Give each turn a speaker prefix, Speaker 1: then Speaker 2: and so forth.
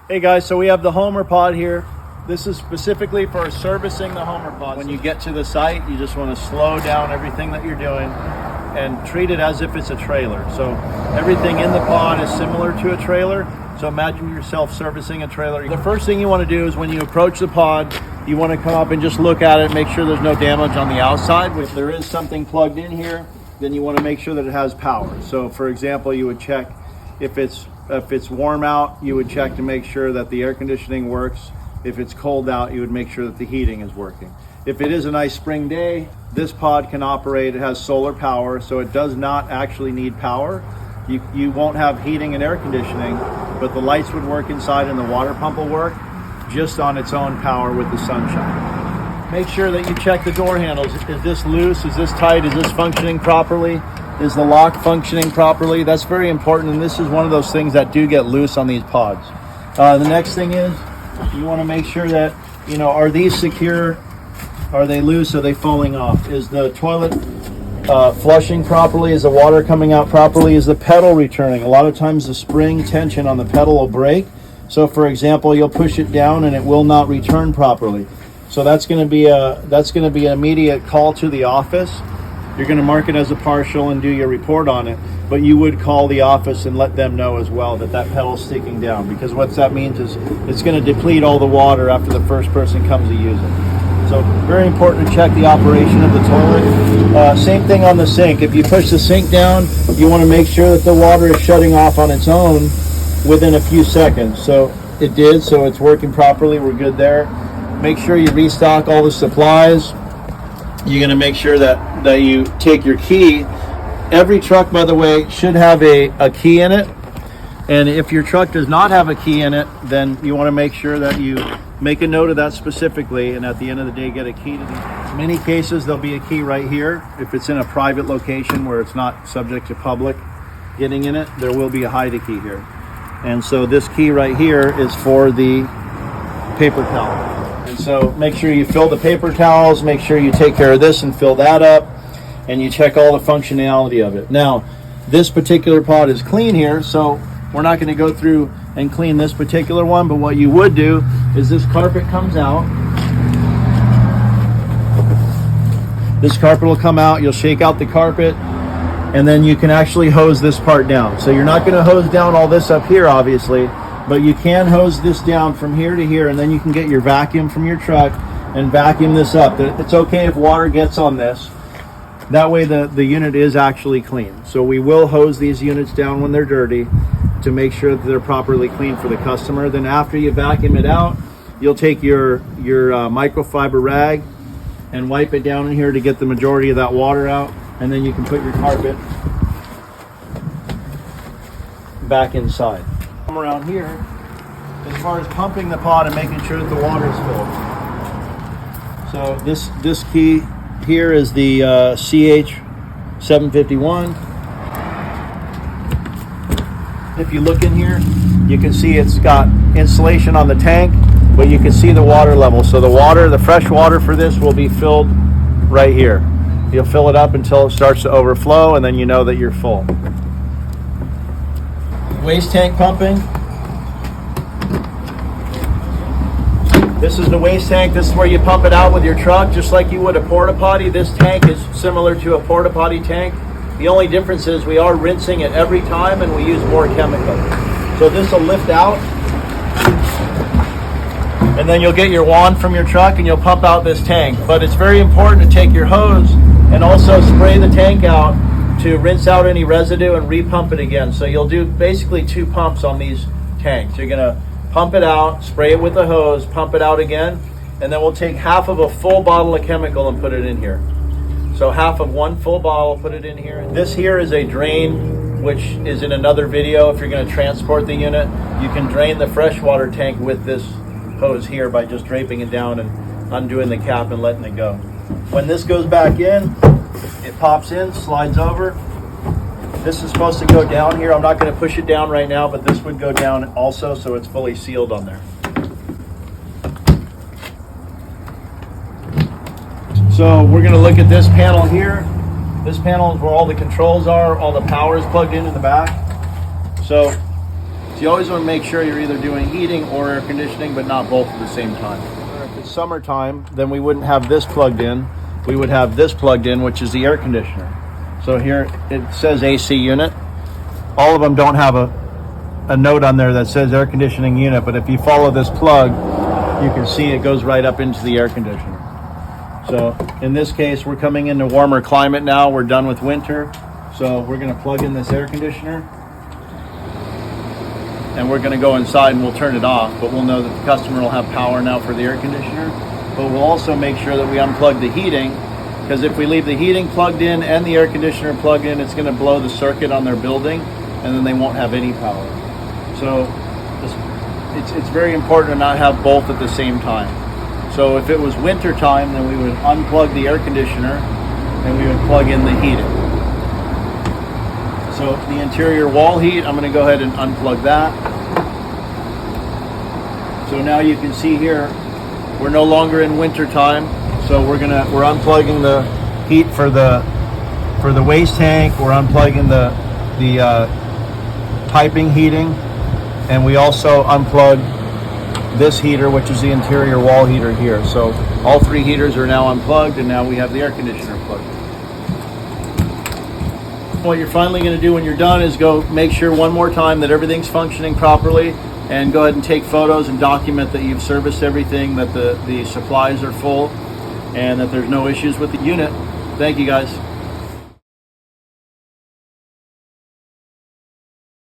Speaker 1: Hey guys, so we have the Homer pod here. This is specifically for servicing the Homer pod. When you get to the site, you just want to slow down everything that you're doing and treat it as if it's a trailer. So everything in the pod is similar to a trailer. So imagine yourself servicing a trailer. The first thing you want to do is when you approach the pod, you want to come up and just look at it, make sure there's no damage on the outside. If there is something plugged in here, then you want to make sure that it has power. So for example, you would check if it's warm out, you would check to make sure that the air conditioning works. If it's cold out, you would make sure that the heating is working. If it is a nice spring day, this pod can operate. It has solar power, so it does not actually need power. You won't have heating and air conditioning, but the lights would work inside and the water pump will work just on its own power with the sunshine. Make sure that you check the door handles. Is this loose? Is this tight? Is this functioning properly? Is the lock functioning properly? That's very important, and this is one of those things that do get loose on these pods. The next thing is you want to make sure that, are these secure? Are they loose? Are they falling off? Is the toilet flushing properly? Is the water coming out properly? Is the pedal returning? A lot of times the spring tension on the pedal will break. So for example, you'll push it down and it will not return properly. So that's going to be an immediate call to the office. You're going to mark it as a partial and do your report on it, but you would call the office and let them know as well that pedal's sticking down, because what that means is it's going to deplete all the water after the first person comes to use it. So very important to check the operation of the toilet. Same thing on the sink. If you push the sink down, you want to make sure that the water is shutting off on its own within a few seconds. So it did, so it's working properly. We're good there. Make sure you restock all the supplies. You're going to make sure that you take your key. Every truck, by the way, should have a key in it. And if your truck does not have a key in it, then you want to make sure that you make a note of that specifically, and at the end of the day, get a key to these. In many cases, there'll be a key right here. If it's in a private location where it's not subject to public getting in it, there will be a hide key here. And so this key right here is for the paper towel. And so make sure you fill the paper towels, make sure you take care of this and fill that up, and you check all the functionality of it. Now, this particular pod is clean here, so we're not going to go through and clean this particular one, but what you would do is this carpet comes out. This carpet will come out, you'll shake out the carpet, and then you can actually hose this part down. So you're not going to hose down all this up here, obviously, but you can hose this down from here to here, and then you can get your vacuum from your truck and vacuum this up. It's okay if water gets on this. That way the unit is actually clean. So we will hose these units down when they're dirty to make sure that they're properly clean for the customer. Then after you vacuum it out, you'll take your microfiber rag and wipe it down in here to get the majority of that water out, and then you can put your carpet back inside. Around here, as far as pumping the pod and making sure that the water is filled. So this key here is the CH751. If you look in here, you can see it's got insulation on the tank, but you can see the water level. So the fresh water for this will be filled right here. You'll fill it up until it starts to overflow, and then you know that you're full. Waste tank pumping. This is the waste tank. This is where you pump it out with your truck, just like you would a porta potty. This tank is similar to a porta potty tank. The only difference is we are rinsing it every time, and we use more chemical. So this will lift out, and then you'll get your wand from your truck and you'll pump out this tank. But it's very important to take your hose and also spray the tank out to rinse out any residue and repump it again. So you'll do basically 2 pumps on these tanks. You're gonna pump it out, spray it with the hose, pump it out again, and then we'll take half of a full bottle of chemical and put it in here. So half of 1 full bottle, put it in here. This here is a drain, which is in another video. If you're gonna transport the unit, you can drain the freshwater tank with this hose here by just draping it down and undoing the cap and letting it go. When this goes back in, it pops in, slides over. This is supposed to go down here. I'm not going to push it down right now, but this would go down also, so it's fully sealed on there. So we're going to look at this panel here. This panel is where all the controls are, all the power is plugged in the back. So So you always want to make sure you're either doing heating or air conditioning, but not both at the same time. If it's summertime, then we wouldn't have this plugged in. We would have this plugged in, which is the air conditioner. So here it says AC unit. All of them don't have a note on there that says air conditioning unit, but if you follow this plug, you can see it goes right up into the air conditioner. So in this case, we're coming into warmer climate now. We're done with winter. So we're going to plug in this air conditioner, and we're going to go inside and we'll turn it off, but we'll know that the customer will have power now for the air conditioner. But we'll also make sure that we unplug the heating, because if we leave the heating plugged in and the air conditioner plugged in, it's going to blow the circuit on their building, and then they won't have any power. So it's very important to not have both at the same time. So if it was winter time, then we would unplug the air conditioner and we would plug in the heating. So the interior wall heat, I'm going to go ahead and unplug that. So now you can see here, we're no longer in winter time. So we're unplugging the heat for the waste tank. We're unplugging the piping heating, and we also unplug this heater, which is the interior wall heater here. So all three heaters are now unplugged, and now we have the air conditioner plugged. What you're finally going to do when you're done is go make sure one more time that everything's functioning properly, and go ahead and take photos and document that you've serviced everything, that the supplies are full, and that there's no issues with the unit. Thank you, guys.